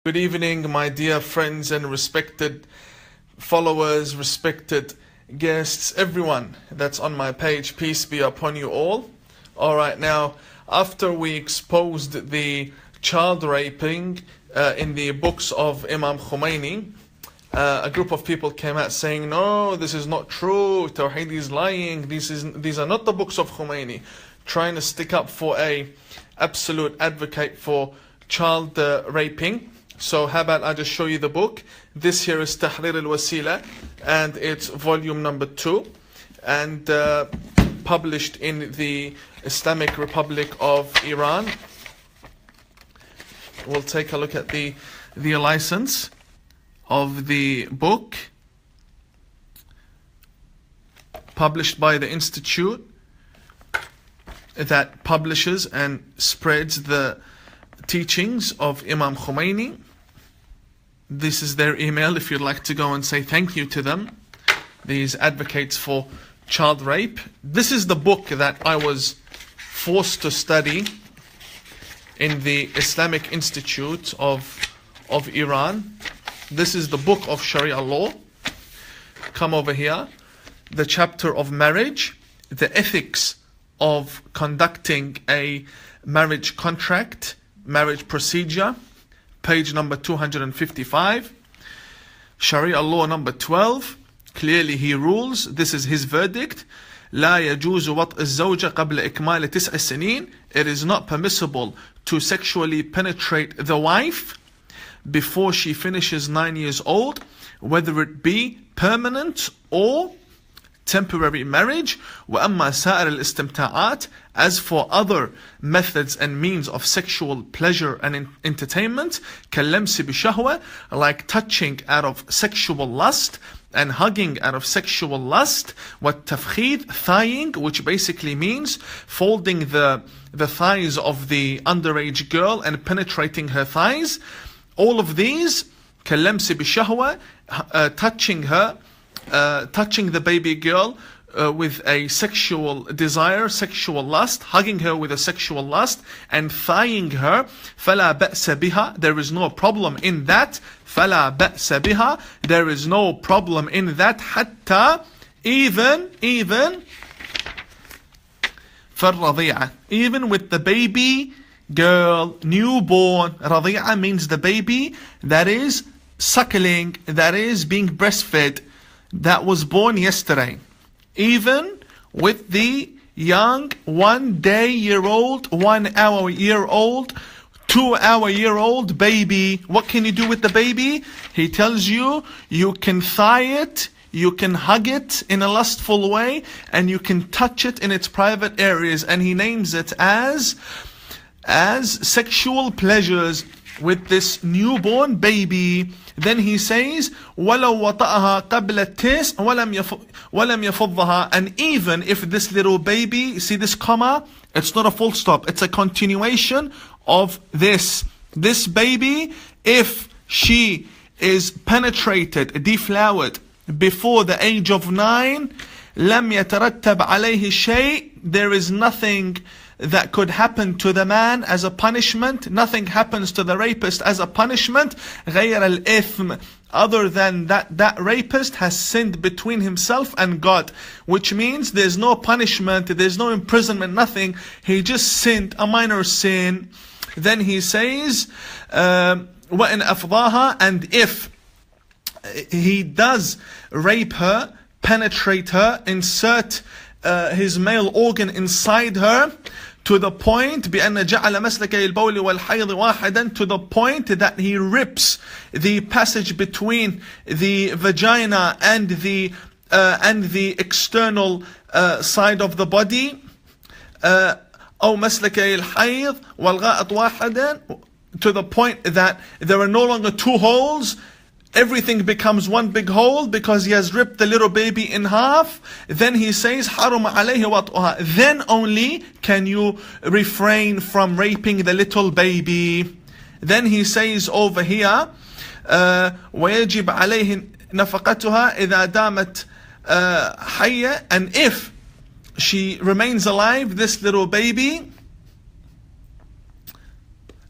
Good evening, my dear friends and respected followers, respected guests, everyone that's on my page. Peace be upon you all. Alright, now, after we exposed the child raping in the books of Imam Khomeini, a group of people came out saying, no, this is not true, Tawheed is lying, these are not the books of Khomeini, trying to stick up for a absolute advocate for child raping. So how about I just show you the book. This here is Tahrir al-Wasila, and it's volume number 2, and published in the Islamic Republic of Iran. We'll take a look at the license of the book, published by the institute that publishes and spreads the teachings of Imam Khomeini. This is their email if you'd like to go and say thank you to them, these advocates for child rape. This is the book that I was forced to study in the Islamic Institute of Iran. This is the book of Sharia law. Come over here. The chapter of marriage, the ethics of conducting a marriage contract, marriage procedure, page number 255. Sharia law number 12. Clearly he rules. This is his verdict. لا يجوز وطء الزوجة قبل إكمال 9 سنين. It is not permissible to sexually penetrate the wife before she finishes 9 years old, whether it be permanent or temporary marriage. وأما سائر الاستمتاعات, as for other methods and means of sexual pleasure and entertainment, كاللمس بشهوة, like touching out of sexual lust and hugging out of sexual lust, والتفخيذ, thighing, which basically means folding the thighs of the underage girl and penetrating her thighs. All of these, كاللمس بشهوة, touching her, touching the baby girl with a sexual desire, sexual lust, hugging her with a sexual lust, and thighing her. فَلَا بَأْسَ بِهَا, there is no problem in that. فَلَا بَأْسَ بِهَا, there is no problem in that. حتى, even فَالرَّضِيعَ, even with the baby girl, newborn. رَضِيعَ means the baby that is suckling, that is being breastfed, that was born yesterday. Even with the young 1 year old, 1 year old, 2 year old baby. What can you do with the baby? He tells you, you can thigh it, you can hug it in a lustful way, and you can touch it in its private areas. And he names it as sexual pleasures with this newborn baby. Then he says, وَلَوْ وَطَأَهَا قَبْلَ التِّسْعِ وَلَمْ يَفُضَّهَا, and even if this little baby, see this comma? It's not a full stop, it's a continuation of this. This baby, if she is penetrated, deflowered, before the age of 9, لَمْ يَتَرَتَّبْ عَلَيْهِ شَيْءٍ, there is nothing that could happen to the man as a punishment, nothing happens to the rapist as a punishment, غَيْرَ الْإِثْمِ, other than that rapist has sinned between himself and God. Which means there's no punishment, there's no imprisonment, nothing. He just sinned, a minor sin. Then he says, وَإِنْ أَفْضَاهَا, and if he does rape her, penetrate her, insert his male organ inside her, to the point بأن جعل مسلكي البول والحيض واحدا, to the point that he rips the passage between the vagina and the external side of the body. أو مسلكي الحيض والغائط واحدا, to the point that there are no longer 2 holes. Everything becomes one big hole because he has ripped the little baby in half. Then he says, حَرُمَ عَلَيْهِ وَطْءُهَا, then only can you refrain from raping the little baby. Then he says over here, وَيَجِبْ عَلَيْهِ نَفَقَتُهَا إِذَا دَامَتْ حَيَّةً, and if she remains alive, this little baby,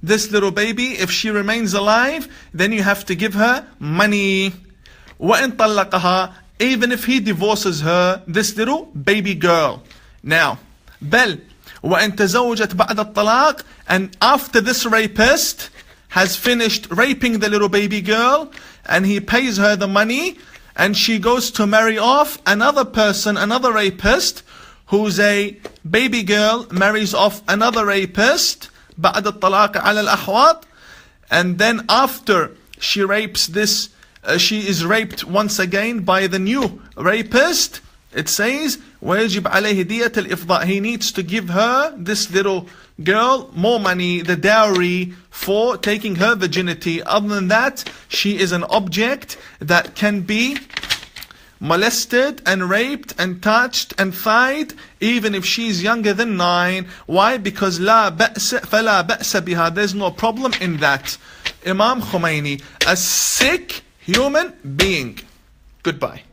this little baby, if she remains alive, then you have to give her money. وَإِن طَلَّقَهَا, even if he divorces her, this little baby girl. Now, بل وَإِن تَزَوَّجَتْ بَعْدَ الطَّلَاقِ, and after this rapist has finished raping the little baby girl, and he pays her the money, and she goes to marry off another person, another rapist, who's a baby girl, marries off another rapist, بعد الطلاق على الأحواط, and then after she rapes this, she is raped once again by the new rapist. It says, وَيَجِبْ عَلَيْهِ دِيَةَ الْإِفْضَاءِ, he needs to give her, this little girl, more money, the dowry, for taking her virginity. Other than that, she is an object that can be molested and raped and touched and thied, even if she's younger than 9. Why? Because لا بأس فلا بأس بها, there's no problem in that. Imam Khomeini, a sick human being. Goodbye.